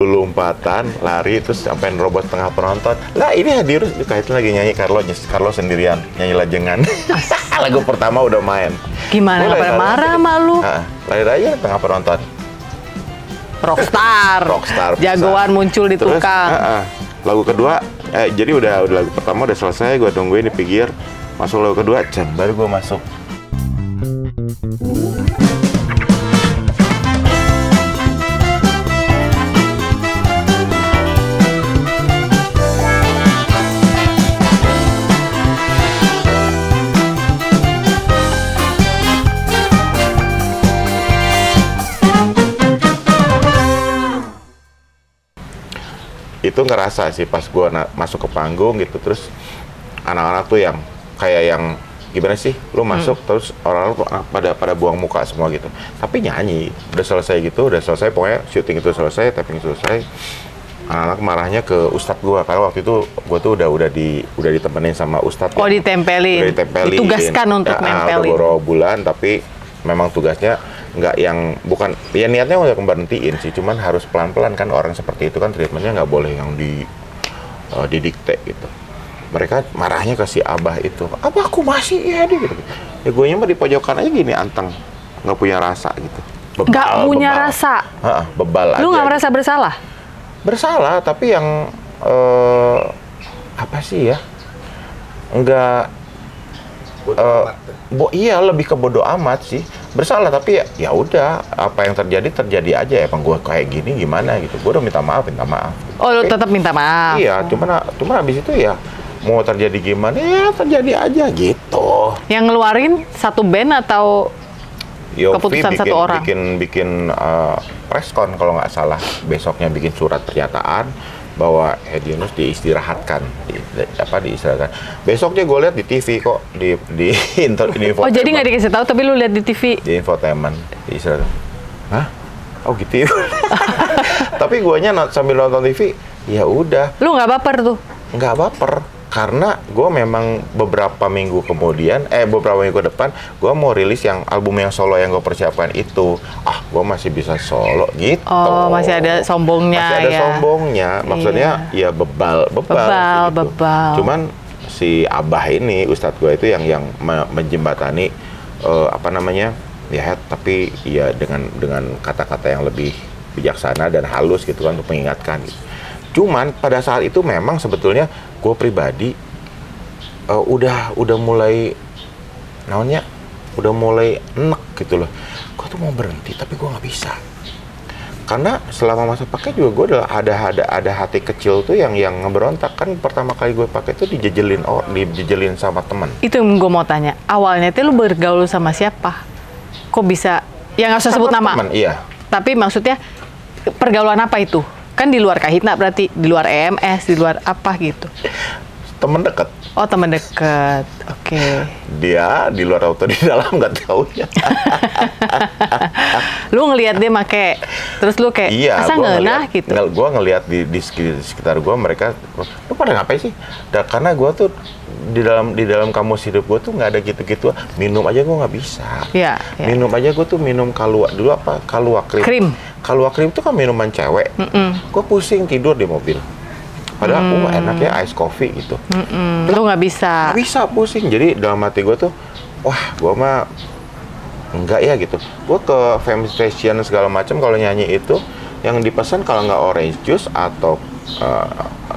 lompatan, lari, terus sampai nerobos tengah penonton. Lah ini hadir, kaitan lagi nyanyi Carlo sendirian, nyanyi Lajengan. Lagu pertama udah main. Gimana? Gak pada marah sama lu? Lari aja tengah penonton. Rockstar. Jagoan muncul di tukang. Lagu kedua, jadi udah lagu pertama udah selesai, gue tungguin di pinggir. Masuk lagu kedua, baru gue masuk. Itu ngerasa sih pas gue masuk ke panggung gitu, terus anak-anak tuh yang kayak yang gimana sih, lu masuk terus orang-orang pada buang muka semua gitu, tapi nyanyi udah selesai pokoknya syuting itu selesai, tapping selesai, anak-anak marahnya ke ustadz gue karena waktu itu gue tuh udah ditemenin sama ustadz. Oh, ditempelin. Ditugaskan untuk nempelin. Udah beberapa bulan, tapi memang tugasnya nggak yang bukan ya niatnya udah berhentiin sih, cuman harus pelan-pelan kan, orang seperti itu kan treatmentnya nggak boleh yang didikte gitu. Mereka marahnya ke si Abah itu, Abah aku masih ya gitu. Ya gue mah di pojokan aja gini anteng, nggak punya rasa gitu. Nggak punya rasa. Bebal aja. Lu nggak merasa bersalah? Bersalah, tapi yang apa sih ya? Enggak. Iya, lebih ke bodo amat sih. Bersalah, tapi ya udah, apa yang terjadi aja. Emang gue kayak gini gimana gitu. Gue udah minta maaf. Oh, lu tetap minta maaf? Iya, cuman habis itu ya mau terjadi gimana ya terjadi aja gitu. Yang ngeluarin satu band atau keputusan satu orang? Bikin preskon kalau nggak salah. Besoknya bikin surat pernyataan bahwa Hedi Yunus diistirahatkan, diistirahatkan. Besoknya gue lihat di TV kok, di infotainment. Oh, jadi nggak dikasih tahu, tapi lu lihat di TV? Di infotainment, diistirahatkan. Hah? Oh gitu. Tapi guanya sambil nonton TV, ya udah. Lu nggak baper tuh? Nggak baper. Karena gue memang beberapa minggu depan gue mau rilis yang album yang solo yang gue persiapkan itu. Gue masih bisa solo gitu. Oh, masih ada sombongnya. Masih ada sombongnya. Maksudnya ya bebal. Cuman si Abah ini, ustadz gue itu yang menjembatani ya, tapi ya dengan kata-kata yang lebih bijaksana dan halus gitu kan untuk mengingatkan gitu. Cuman pada saat itu memang sebetulnya gue pribadi udah mulai enek gitu loh. Gue tuh mau berhenti tapi gue nggak bisa. Karena selama masa pakai juga gue ada hati kecil tuh yang ngeberontak. Kan pertama kali gue pakai itu dijejelin sama teman. Itu yang gue mau tanya. Awalnya tuh lu bergaul sama siapa? Kok bisa? Yang nggak usah sebut nama. Temen, iya. Tapi maksudnya pergaulan apa itu? Kan di luar Kahitna berarti, di luar EMS, di luar apa gitu? Temen deket. Oh, temen deket. Oke. Dia di luar atau di dalam nggak tahu ya. Lu ngelihat dia make, terus lu kayak asa ngeunah gitu. Gue ngelihat di sekitar gue, mereka, lu pada ngapain sih? Karena gue tuh di dalam kamus hidup gue tuh nggak ada gitu-gitu. Minum aja gue nggak bisa. Iya. Minum aja gue tuh minum Kahlua Krim. Kahlua Krim itu kan minuman cewek. Gue pusing tidur di mobil. Padahal enak ya ice coffee gitu. Lu nggak bisa. Nggak bisa, pusing. Jadi dalam hati gue tuh, wah gue mah enggak ya gitu. Gue ke Fame Station segala macam kalau nyanyi itu yang dipesan kalau nggak orange juice atau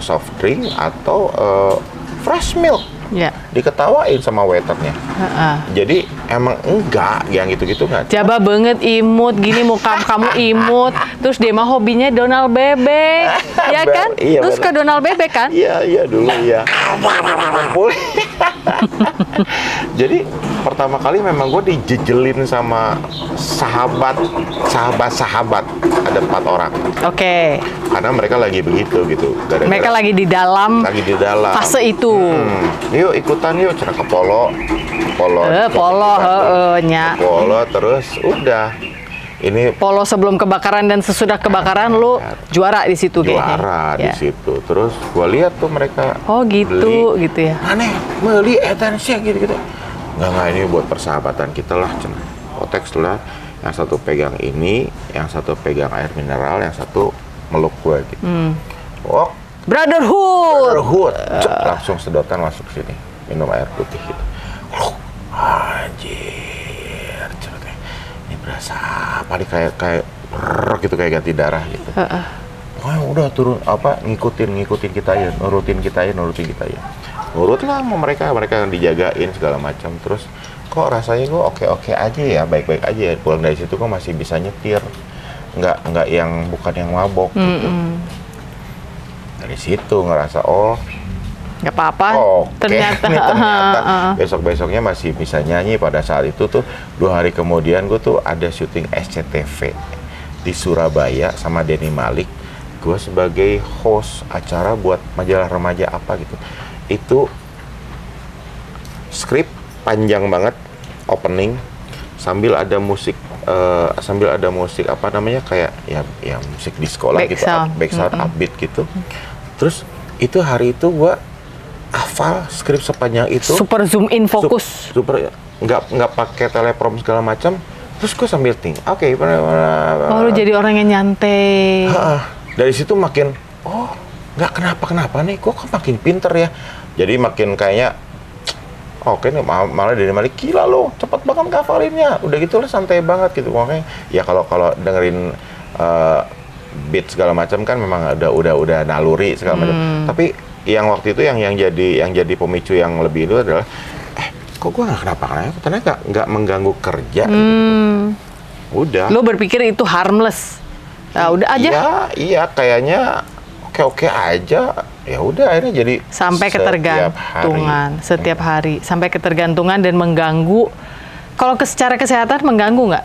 soft drink atau fresh milk. Ya. Diketawain sama waiternya. Jadi emang enggak yang gitu-gitu nggak. Jaba banget imut gini, muka kamu imut. Terus dia mah hobinya Donald Bebek, ya kan? Iya, terus ke Donald Bebek kan? Iya dulu ya. Jadi pertama kali memang gue dijejelin sama sahabat. Ada 4 orang. Oke. Karena mereka lagi begitu gitu. Mereka lagi di dalam fase itu. Yuk ikutan yuk, cenah ke polo terus udah ini polo sebelum kebakaran dan sesudah kebakaran lu juara di situ kayaknya. Di situ. Terus gua lihat tuh mereka gitu ya. Aneh, meuli etan sia gitu. Enggak ini buat persahabatan kita lah cenah. Konteks lah, yang satu pegang ini, yang satu pegang air mineral, yang satu meluk gue gitu. Oh, Brotherhood. langsung sedotan masuk sini, minum air putih gitu. Anjir, cepet. Ini berasa apa nih, kayak gitu, kayak ganti darah gitu. Pokoknya udah turun ngikutin kita ya, nurutin kita ya. Nurut lah sama mereka yang dijagain segala macam. Terus kok rasanya gue oke aja ya, baik-baik aja ya. Pulang dari situ kok masih bisa nyetir, nggak yang bukan yang mabok gitu. Dari situ ngerasa nggak apa-apa. Ternyata besok-besoknya masih bisa nyanyi. Pada saat itu tuh 2 hari kemudian gue tuh ada syuting SCTV di Surabaya sama Denny Malik. Gue sebagai host acara buat majalah remaja apa gitu. Itu skrip panjang banget, opening sambil ada musik apa namanya, kayak ya musik di sekolah gitu, background upbeat gitu. Terus itu hari itu gue hafal skrip sepanjang itu, super zoom in fokus, super nggak pakai teleprom segala macam. Terus gue sambil think, lu jadi orang yang nyantai. Dari situ makin nggak kenapa nih, kok makin pinter ya. Jadi makin kayaknya nih malah dari Malik, gila lo cepet banget ngafalinnya, udah gitu lah santai banget gitu. Makanya ya kalau dengerin beat segala macam kan memang udah naluri segala macam. Tapi yang waktu itu yang jadi pemicu yang lebih itu adalah kok gue nggak kenapa-kenapa, ternyata nggak mengganggu kerja gitu. Udah. Lo berpikir itu harmless? Nah, udah aja. Iya, kayaknya oke aja. Ya udah, akhirnya jadi sampai ketergantungan setiap hari, sampai ketergantungan dan mengganggu. Kalau secara kesehatan mengganggu nggak?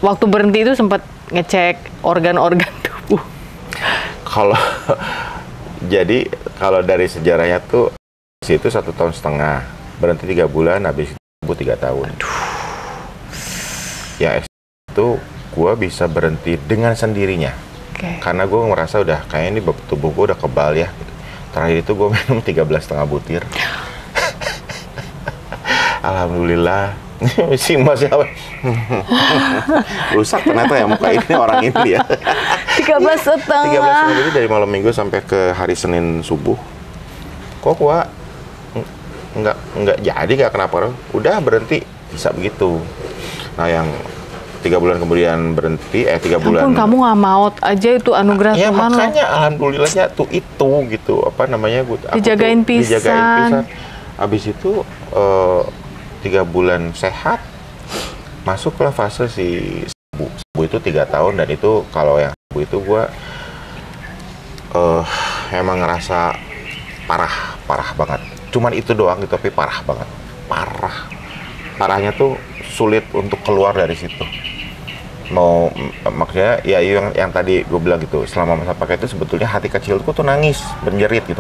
Waktu berhenti itu sempat ngecek organ-organ tubuh. Kalau dari sejarahnya tuh itu 1,5 tahun, berhenti 3 bulan, habis itu 3 tahun. Ya itu gue bisa berhenti dengan sendirinya. Karena gue ngerasa udah kayaknya ini tubuh gue udah kebal ya. Terakhir itu gue minum 13,5 butir. Alhamdulillah. Si Mas ya. Rusak ternyata ya muka ini orang ini ya. 13,5. 13,5 jadi dari malam Minggu sampai ke hari Senin subuh. Kok gua nggak jadi, nggak kenapa. Udah berhenti, bisa begitu. Nah yang 3 bulan kemudian berhenti, 3 bulan. Kamu nggak maut aja, itu anugerah ya, Tuhan. Makanya alhamdulillahnya tuh itu gitu, apa namanya, dijagain pisan. Abis itu 3 bulan sehat, masuklah fase si Sabu itu 3 tahun. Dan itu kalau yang Sabu itu gue emang ngerasa parah banget. Cuman itu doang gitu, tapi parah banget. Parahnya tuh sulit untuk keluar dari situ. Maksudnya ya yang tadi gue bilang gitu, selama masa pakai itu sebetulnya hati kecilku tuh nangis, menjerit gitu.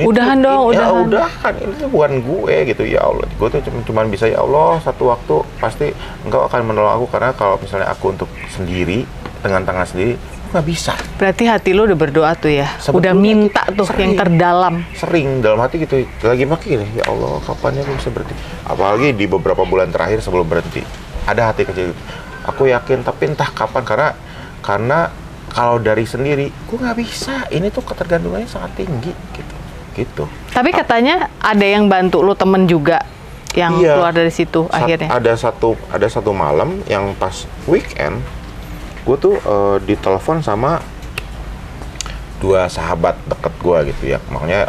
Udahan dong. Ini tuh bukan gue gitu, ya Allah. Gue tuh cuman bisa, ya Allah, satu waktu pasti Engkau akan menolong aku, karena kalau misalnya aku untuk sendiri dengan tangan sendiri nggak bisa. Berarti hati lo udah berdoa tuh ya, sebetulnya udah minta tuh yang terdalam. Sering dalam hati gitu, lagi makin ya Allah, kapan ya gue bisa berhenti. Apalagi di beberapa bulan terakhir sebelum berhenti, ada hati kecil. Aku yakin, tapi entah kapan, karena kalau dari sendiri, gue nggak bisa. Ini tuh ketergantungannya sangat tinggi, gitu. Tapi katanya ada yang bantu lo, temen juga yang keluar dari situ akhirnya. Ada satu malam yang pas weekend, gue tuh ditelepon sama 2 sahabat deket gue gitu ya, makanya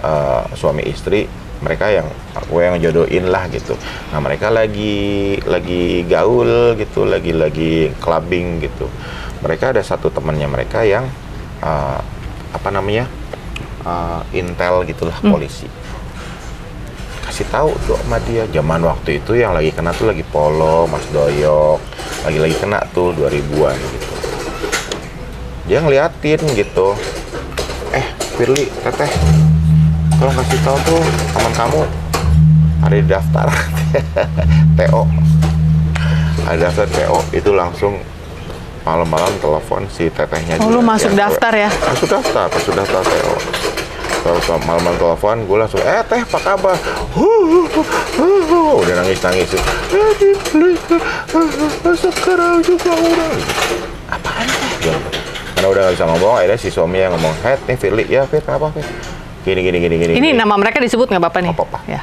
suami istri. Mereka yang gue yang jodohin lah gitu. Nah mereka lagi gaul gitu, lagi clubbing gitu. Mereka ada satu temannya mereka yang intel gitulah, polisi. Kasih tahu tuh sama dia, zaman waktu itu yang lagi kena tuh lagi Polo, Mas Doyok, lagi kena tuh 2000-an gitu. Dia ngeliatin gitu, Firly, Teteh, tolong kasih tahu tuh teman kamu ada di daftar TO, ada daftar TO. Itu langsung malam-malam telepon si tetehnya. Lu masuk daftar ya? Masuk daftar TO. Kalau malam-malam telepon, gue langsung, Teh, apa kabar? Udah nangis. Sekarang juga udah. Apaan Teh? Karena udah nggak bisa ngomong, akhirnya si suami yang ngomong, nih Firly, ya Fir, apa Fir? Gini. Ini nama mereka disebut nggak Bapak nih? Apa-apa. Ya.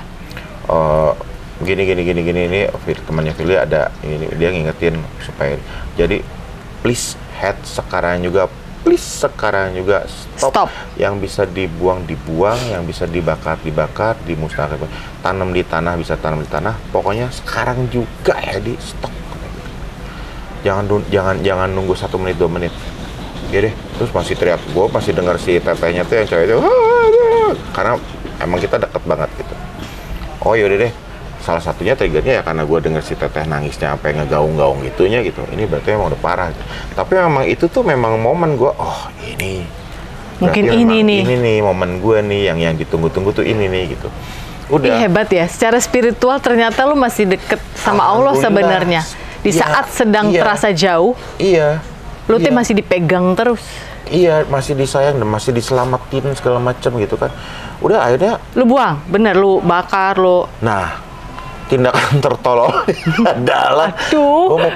Gini, ini temannya Firly ada, ini dia ngingetin supaya, jadi please sekarang juga stop. Yang bisa dibuang, yang bisa dibakar, dimusnahkan. Tanam di tanah, bisa tanam di tanah. Pokoknya sekarang juga ya, di stop. Jangan nunggu 1 menit, 2 menit. Ya deh, terus masih teriak. Gue masih denger si tetehnya tuh yang cewek itu, karena emang kita deket banget gitu. Oh yaudah deh, salah satunya triggernya ya karena gue denger si teteh nangisnya sampai ngegaung-gaung gitunya gitu. Ini berarti emang udah parah gitu. Tapi memang itu tuh memang momen gue, ini mungkin ini nih momen gue nih yang ditunggu-tunggu tuh ini nih gitu. Udah. Ih, hebat ya, secara spiritual ternyata lu masih deket sama Allah sebenarnya. Di saat sedang terasa jauh, lu tuh masih dipegang terus. Iya, masih disayang dan masih diselamatin segala macam gitu kan. Udah akhirnya lu buang, bener, lu bakar, lu. Nah, tindakan tertolong adalah gue mau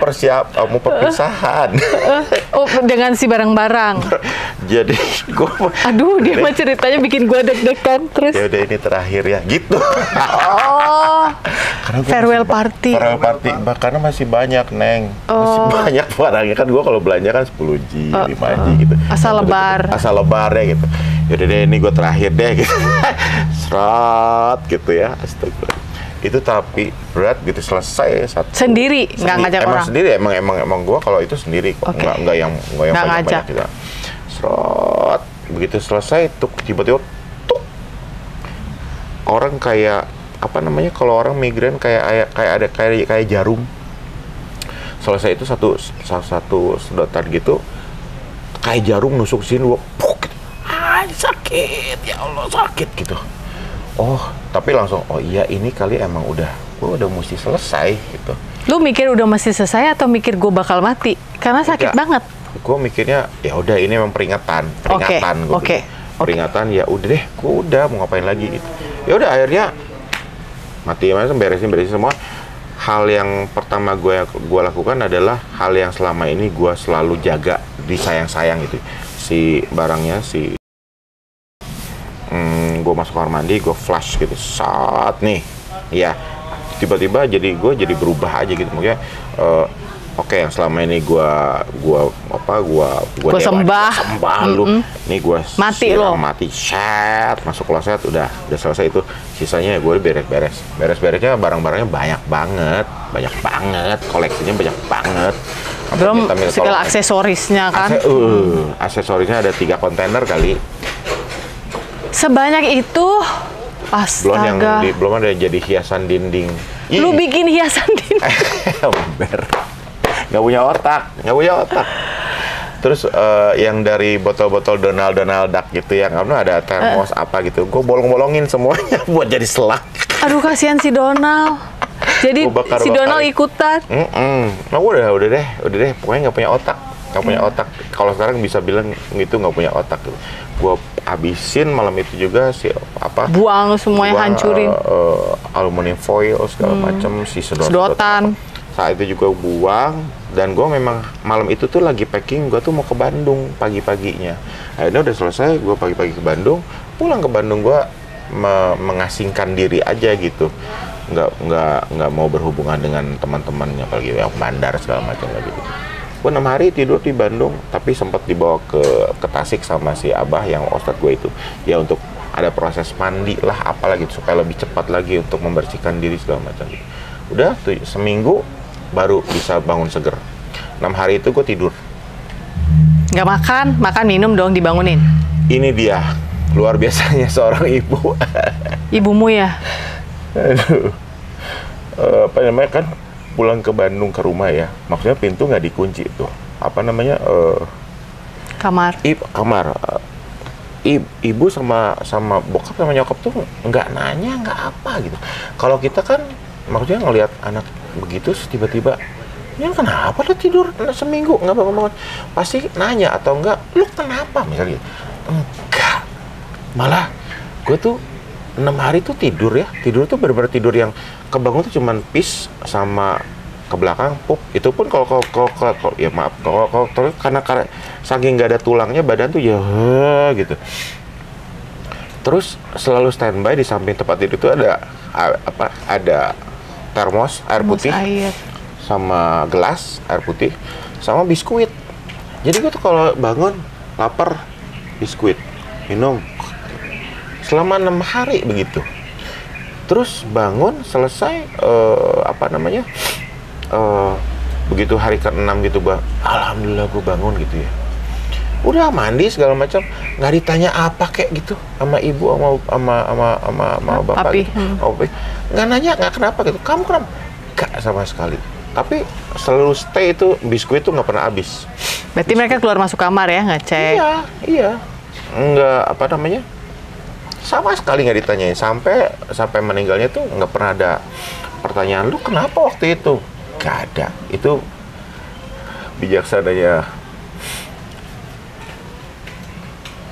perpisahan. Dengan si barang-barang. Jadi gue dia mah ceritanya bikin gue deg-degan terus. Ya udah ini terakhir ya, gitu. Farewell party. Karena masih banyak, Neng. Masih banyak barangnya kan, gue kalau belanja kan 10G, 5G gitu. Asal lebar ya gitu. Yaudah deh, ini gue terakhir deh gitu. Serot gitu ya. Astagfirullah. Itu tapi berat gitu, selesai sendiri, nggak ngajak emang orang. Sendiri emang gue kalau itu sendiri kok. Nggak yang banyak gitu. Serot begitu selesai tuh tiba-tiba orang kayak apa namanya, kalau orang migrain kayak jarum. Selesai itu satu sedotan gitu kayak jarum nusuk sini, sakit ya Allah, sakit gitu. Tapi langsung, iya ini kali emang gue udah mesti selesai gitu. Lu mikir udah mesti selesai atau mikir gue bakal mati? Karena sakit banget. Gue mikirnya ya udah ini memang peringatan gue. Peringatan ya udah deh, gue udah mau ngapain lagi gitu. Ya udah akhirnya mati beresin semua. Hal yang pertama gue lakukan adalah hal yang selama ini gue selalu jaga, disayang-sayang gitu. Si barangnya gue masuk kamar mandi, gue flash gitu saat nih, ya tiba-tiba jadi berubah aja gitu. Maksudnya yang selama ini gue sembah lu, nih gue mati, masuk kloset, udah selesai itu. Sisanya gue beresnya barang-barangnya banyak banget, koleksinya banyak banget. Belum segala aksesorisnya kan? Aksesorisnya ada 3 kontainer kali. Sebanyak itu, astaga. Belum ada jadi hiasan dinding. Lu bikin hiasan dinding? Nggak punya otak. Terus yang dari botol-botol Donald Duck gitu, yang ada termos apa gitu, gue bolong-bolongin semuanya buat jadi selak. Aduh, kasihan si Donald. Jadi si Donald ikutan. Nah, udah deh. Pokoknya nggak punya otak. Kalau sekarang bisa bilang itu nggak punya otak tuh. Gue habisin malam itu juga buang semuanya, hancurin aluminium foil segala macam, si sedotan. Saat itu juga buang, dan gue memang malam itu tuh lagi packing, gue tuh mau ke Bandung pagi-paginya. Akhirnya udah selesai, gue pagi-pagi ke Bandung. Pulang ke Bandung gue mengasingkan diri aja gitu, nggak mau berhubungan dengan teman-temannya, apalagi yang bandar segala macam lagi. Gue 6 hari tidur di Bandung, tapi sempat dibawa ke Tasik sama si Abah yang ustadz gue itu, ya untuk ada proses mandi lah apalagi supaya lebih cepat lagi untuk membersihkan diri segala macam gitu. Udah tuh seminggu baru bisa bangun seger. 6 hari itu gue tidur, nggak makan minum dong, dibangunin. Ini dia luar biasanya seorang ibu. Ibumu ya? Aduh, apa namanya kan, pulang ke Bandung ke rumah ya, maksudnya pintu nggak dikunci tuh, kamar. Ibu sama bokap sama nyokap tuh nggak nanya, nggak apa gitu. Kalau kita kan maksudnya ngelihat anak begitu tiba-tiba, ya kenapa lu tidur seminggu nggak bangun-bangun, pasti nanya atau enggak, lu kenapa misalnya gitu. Enggak, malah gue tuh 6 hari tuh tidur tuh bener-bener tidur yang kebangun tuh cuman pis sama ke belakang, pup. Itu pun kalau ya maaf, kalau karena saking nggak ada tulangnya badan tuh ya gitu. Terus selalu standby di samping tempat tidur itu ada ada termos air putih, sama gelas air putih, sama biskuit. Jadi gue tuh kalau bangun lapar, biskuit, minum selama 6 hari begitu. Terus bangun selesai begitu hari ke-6 gitu, Bang. Alhamdulillah gue bangun gitu ya. Udah mandi segala macam, nggak ditanya apa kayak gitu sama ibu sama bapak Papi. gitu. Papi. Nggak nanya, nggak kenapa gitu. Kamu kenapa? Nggak sama sekali. Tapi selalu stay itu biskuit itu nggak pernah habis. Berarti mereka keluar masuk kamar ya, ngecek? Iya. Nggak sama sekali nggak ditanyain. Sampai meninggalnya tuh nggak pernah ada pertanyaan, lu kenapa waktu itu? Nggak ada. Itu bijaksananya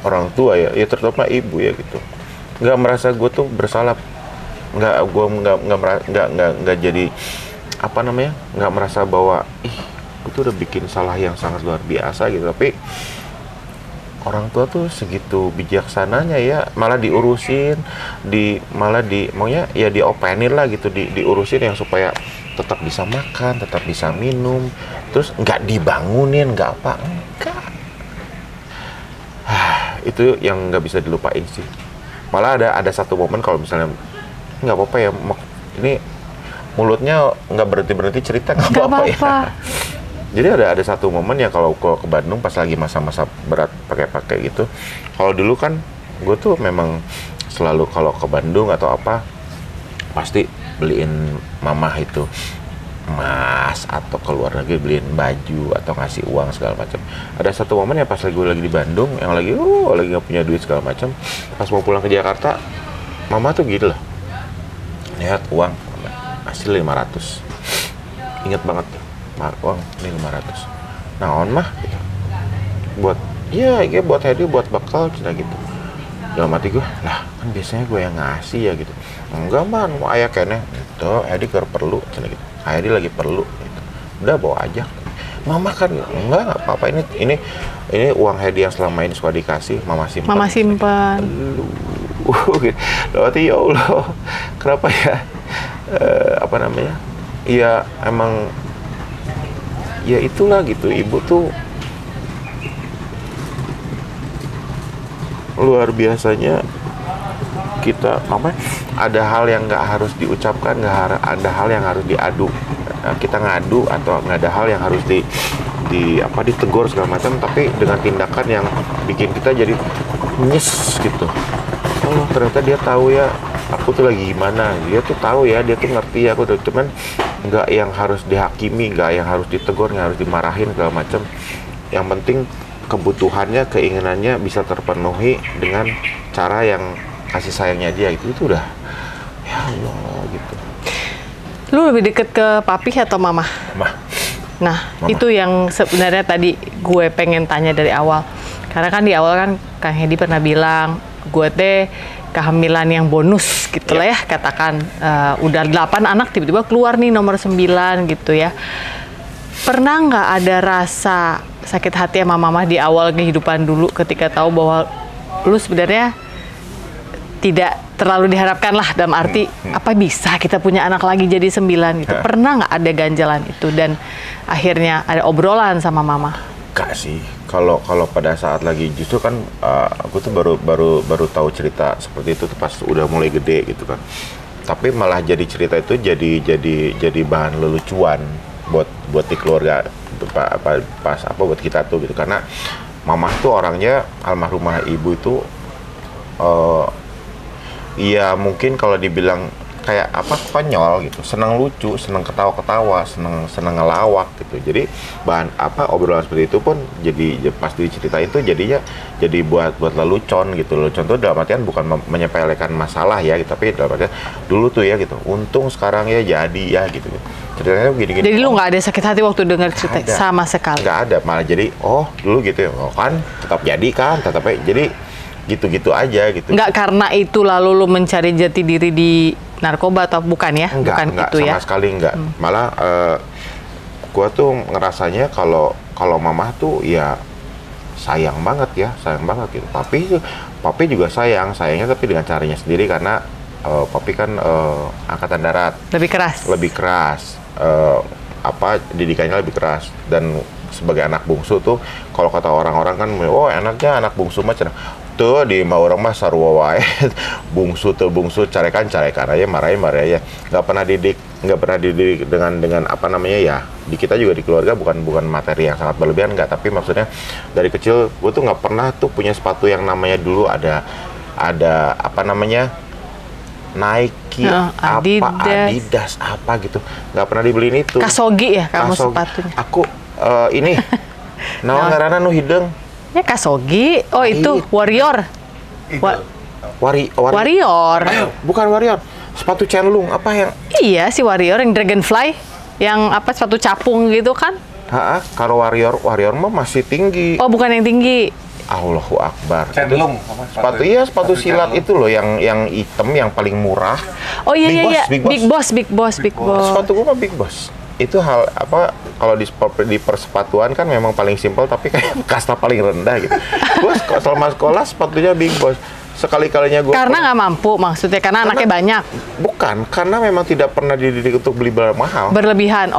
orang tua ya terutama ibu ya gitu, nggak merasa gue tuh bersalah, nggak jadi nggak merasa bahwa gue tuh udah bikin salah yang sangat luar biasa gitu. Tapi orang tua tuh segitu bijaksananya ya, malah diurusin, maunya ya diopenin lah gitu, diurusin yang supaya tetap bisa makan, tetap bisa minum, terus nggak dibangunin, enggak. Itu yang nggak bisa dilupain sih. Malah ada satu momen kalau misalnya nggak apa-apa ya, ini mulutnya nggak berhenti cerita, nggak apa-apa ya. Jadi ada satu momen ya kalau ke Bandung pas lagi masa-masa berat pakai gitu. Kalau dulu kan gue tuh memang selalu kalau ke Bandung atau apa pasti beliin mamah itu emas atau ke luar negeri beliin baju atau ngasih uang segala macam. Ada satu momen ya pas gue lagi di Bandung yang lagi nggak punya duit segala macam, pas mau pulang ke Jakarta, mama tuh gitu loh, lihat uang hasil 500, inget banget tuh, uang ini 500, nah mah gitu. Buat buat Hedi, buat bekal cina gitu. Dalam hati gue, lah kan biasanya gue yang ngasih ya gitu. Enggak man, mau ayah kene itu Hedi perlu cina gitu. Hedi lagi perlu gitu. Udah bawa aja. Mama kan enggak apa-apa, ini uang Hedi yang selama ini suka dikasih mama simpan. Gitu. Berarti ya Allah, kenapa ya ya emang ya itulah gitu, ibu tuh luar biasanya. Kita ada hal yang nggak harus diucapkan, ada hal yang harus diadu. Kita ngadu atau nggak ada hal yang harus ditegur segala macam, tapi dengan tindakan yang bikin kita jadi nyes gitu. Oh ternyata dia tahu ya aku tuh lagi gimana, dia tuh tahu ya, dia tuh ngerti ya aku tuh, cuman nggak yang harus dihakimi, nggak yang harus ditegur, nggak harus dimarahin segala macam. Yang penting kebutuhannya, keinginannya bisa terpenuhi dengan cara yang kasih sayangnya dia itu udah ya Allah gitu. Lu lebih deket ke papi atau mama? Mama. Itu yang sebenarnya tadi gue pengen tanya dari awal. Karena kan di awal kan Kang Hedi pernah bilang, gue teh kehamilan yang bonus gitu lah ya, katakan udah 8 anak tiba-tiba keluar nih nomor 9 gitu ya. Pernah nggak ada rasa sakit hati sama mama di awal kehidupan dulu ketika tahu bahwa lu sebenarnya tidak terlalu diharapkan lah, dalam arti apa bisa kita punya anak lagi jadi 9 gitu. Pernah nggak ada ganjalan itu dan akhirnya ada obrolan sama mama? Enggak sih. Kalau pada saat lagi justru kan aku tuh baru tahu cerita seperti itu tuh pas udah mulai gede gitu kan. Tapi malah jadi cerita itu jadi bahan lelucuan buat di keluarga buat kita tuh gitu, karena mama tuh orangnya, almarhumah ibu itu iya mungkin kalau dibilang kayak konyol gitu, senang lucu, senang ketawa-ketawa, senang ngelawak gitu. Jadi bahan obrolan seperti itu pun jadi pas diceritain tuh jadinya jadi buat lelucon gitu. Lelucon tuh dalam artian bukan menyepelekan masalah ya gitu, tapi dalam artian dulu tuh ya gitu, untung sekarang ya jadi ya gitu. Ceritanya gini-gini. Jadi lu nggak ada sakit hati waktu dengar cerita sama sekali? Nggak ada, malah jadi dulu gitu ya, kan tetap jadi kan, jadi gitu-gitu aja gitu. Nggak karena itu lalu lu mencari jati diri di narkoba atau bukan ya? Enggak, Gitu sama ya? sekali enggak. Malah gue tuh ngerasanya kalau mama tuh ya sayang banget gitu. Papi juga sayangnya tapi dengan caranya sendiri karena papi kan angkatan darat. Lebih keras. Didikannya lebih keras, dan sebagai anak bungsu tuh kalau kata orang-orang kan, oh enaknya anak bungsu macam tuh di orang mah sarua wae. bungsu carekan aja, marahin aja. Nggak pernah didik dengan apa namanya ya, di kita juga di keluarga bukan materi yang sangat berlebihan, nggak, tapi maksudnya dari kecil gue tuh nggak pernah tuh punya sepatu yang namanya dulu ada apa namanya Nike, Adidas apa gitu, nggak pernah dibeliin itu. Kasogi ya kamu sepatunya? Aku ini naon ngaranna nu hideung ya Kasogi. Oh itu Warrior. Warrior. Bukan Warrior, sepatu Cenlung apa yang? Iya si Warrior yang Dragonfly, yang apa sepatu capung gitu kan? Kalau Warrior mah masih tinggi. Oh bukan yang tinggi. Allahu Akbar. Cenlung. Sepatu silat itu loh yang hitam yang paling murah. Oh iya. Big Boss. Sepatu gua mah Big Boss. Itu hal apa, kalau di persepatuan kan memang paling simpel tapi kayak kasta paling rendah gitu. Gua selama sekolah sepatunya Big Boss. Sekali-kalinya gua karena nggak mampu maksudnya, karena anaknya banyak. Bukan, karena memang tidak pernah dididik untuk beli barang mahal. Berlebihan.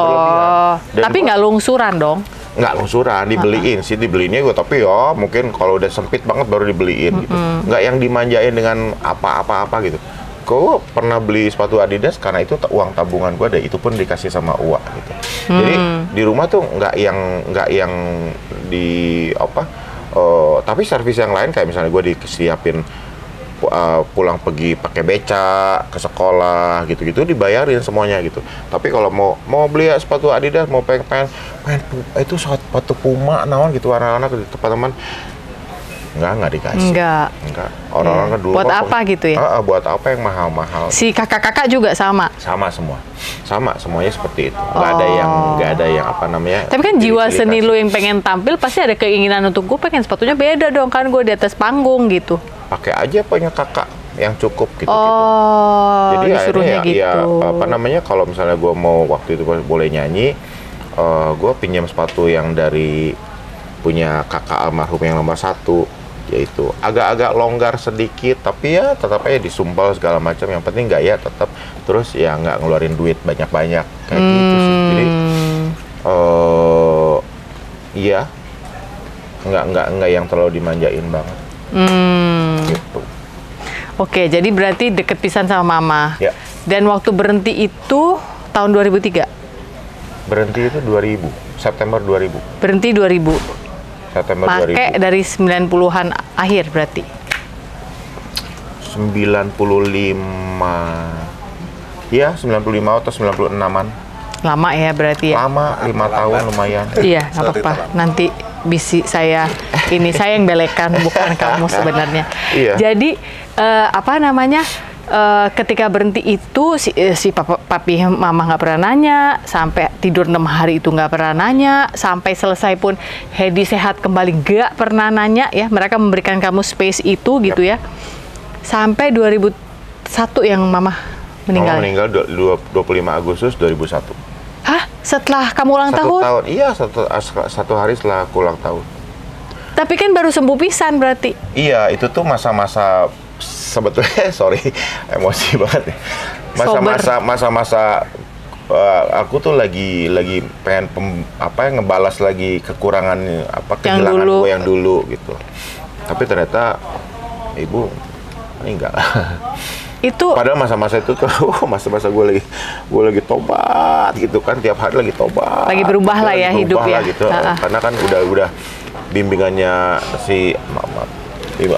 Tapi nggak lungsuran dong. Nggak lungsuran, dibeliinnya gue, tapi ya mungkin kalau udah sempit banget baru dibeliin gitu. Nggak yang dimanjain dengan apa-apa gitu. Gue pernah beli sepatu Adidas karena itu uang tabungan gue, itu pun dikasih sama uak gitu. Jadi di rumah tuh nggak yang di apa, tapi servis yang lain kayak misalnya gue disiapin pulang pergi pakai beca ke sekolah gitu-gitu dibayarin semuanya gitu. Tapi kalau mau beli sepatu Adidas, mau pengen itu sepatu Puma naon gitu anak-anak di tempat teman, nggak dikasih. Enggak. Orang-orang kan dulu buat apa gitu ya? Buat apa yang mahal-mahal. Si kakak-kakak juga sama semua. Semuanya seperti itu. Nggak ada yang apa namanya. Tapi kan jiwa seni lu yang pengen tampil pasti ada keinginan untuk gue pengen sepatunya beda dong, kan gue di atas panggung gitu. Pakai aja punya kakak yang cukup gitu. Jadi akhirnya gitu. Ya apa namanya, kalau misalnya gue mau waktu itu boleh nyanyi, gue pinjam sepatu yang dari punya kakak almarhum yang nomor 1, yaitu agak-agak longgar sedikit, tapi ya tetap aja disumpal segala macam. Yang penting gaya tetap, terus ya nggak ngeluarin duit banyak-banyak kayak gitu sih. Jadi iya nggak yang terlalu dimanjain banget. Gitu. Oke, jadi berarti deket pisan sama mama. Ya. Dan waktu berhenti itu tahun 2003? Berhenti itu 2000, September 2000. Berhenti 2000? September 2000. Pakai dari 90-an akhir berarti? 95. Ya, 95 atau 96-an. Lama ya berarti ya? Lama, 5 tahun lumayan. Iya, nggak apa-apa. Nanti saya yang belekan, bukan kamu sebenarnya. Iya. Jadi apa namanya? Ketika berhenti itu si papi mama nggak pernah nanya, sampai tidur 6 hari itu nggak pernah nanya, sampai selesai pun Hedi sehat kembali nggak pernah nanya ya. Mereka memberikan kamu space itu gitu ya. Sampai 2001 yang mama meninggal. Mama meninggal 25 Agustus 2001. Hah? Setelah kamu ulang tahun? Iya, satu hari setelah aku ulang tahun. Tapi kan baru sembuh pisan berarti. Iya, itu tuh masa-masa sebetulnya emosi banget ya. Masa-masa aku tuh lagi pengen ngebalas lagi kekurangan kehilangan gue yang dulu gitu. Tapi ternyata ibu meninggal. Itu padahal masa-masa itu tuh masa-masa gue lagi tobat gitu kan, tiap hari lagi tobat. Lagi berubah lah ya hidup ya. Gitu. Karena kan udah bimbingannya si ibu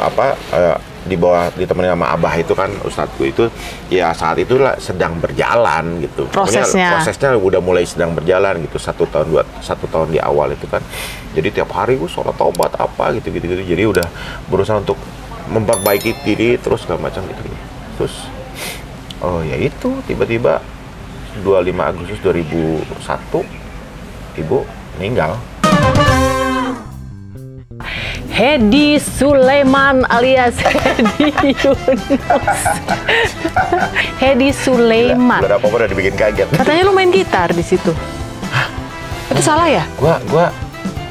ditemenin sama abah itu kan, ustadku itu ya saat itulah sedang berjalan gitu. Prosesnya udah mulai sedang berjalan gitu, 1 tahun di awal itu kan. Jadi tiap hari gue sholat tobat gitu. Jadi udah berusaha untuk memperbaiki diri terus segala macam gitu. Terus ya itu tiba-tiba 25 Agustus 2001 ibu meninggal. Hedi Sulaiman alias Hedi Yunus. Hedi Sulaiman. Udah apa-apa udah dibikin kaget. Katanya lu main gitar di situ. Hah? Itu salah ya?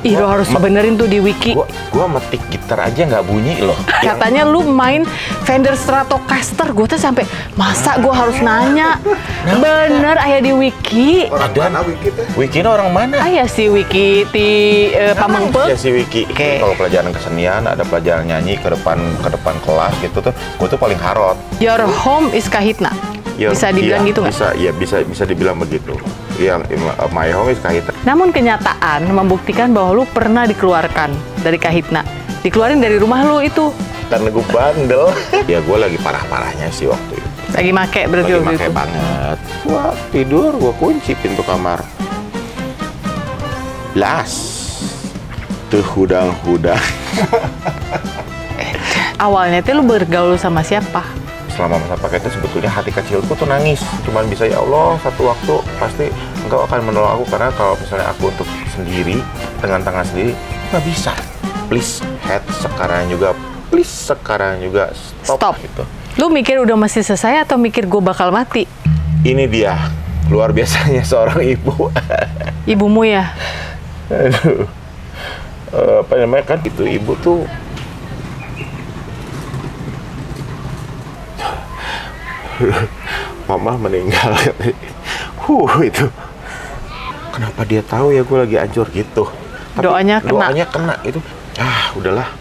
Ih, lo harus benerin tuh di wiki. Gua metik gitar aja nggak bunyi loh. Katanya lu main Fender Stratocaster. Gue tuh sampai masa gue harus nanya. Bener ayah di wiki. Orang mana wiki tuh? Wiki orang mana? Ayah si wiki di Pamengpeuk. Ya si wiki. Oke. Kalau pelajaran kesenian ada pelajaran nyanyi ke depan kelas gitu tuh, gue tuh paling harot. Your home is Kahitna. Ya, Bisa dibilang gitu nggak? Bisa dibilang begitu. Yang my home is Kahitna. Namun kenyataan membuktikan bahwa lu pernah dikeluarkan dari Kahitna. Dikeluarin dari rumah lu itu. Karena gue bandel. Ya gue lagi parah-parahnya sih waktu itu. Lagi make berarti Lagi waktu make itu. banget. Wah tidur, gue kunci pintu kamar. Las. Tuh hudang-hudang. Awalnya tuh lu bergaul sama siapa? Selama masa pakai itu sebetulnya hati kecilku tuh nangis. Cuman bisa ya Allah satu waktu pasti engkau akan menolong aku. Karena kalau misalnya aku untuk sendiri dengan tangan sendiri nggak bisa. Please head sekarang juga. Please sekarang juga stop. Gitu. Lu mikir udah masih selesai atau mikir gue bakal mati? Ini dia luar biasanya seorang ibu. Ibumu ya? Aduh. Apa namanya kan itu ibu tuh mama meninggal. Itu kenapa dia tahu ya gue lagi hancur gitu. Tapi Doanya kena itu. Udahlah.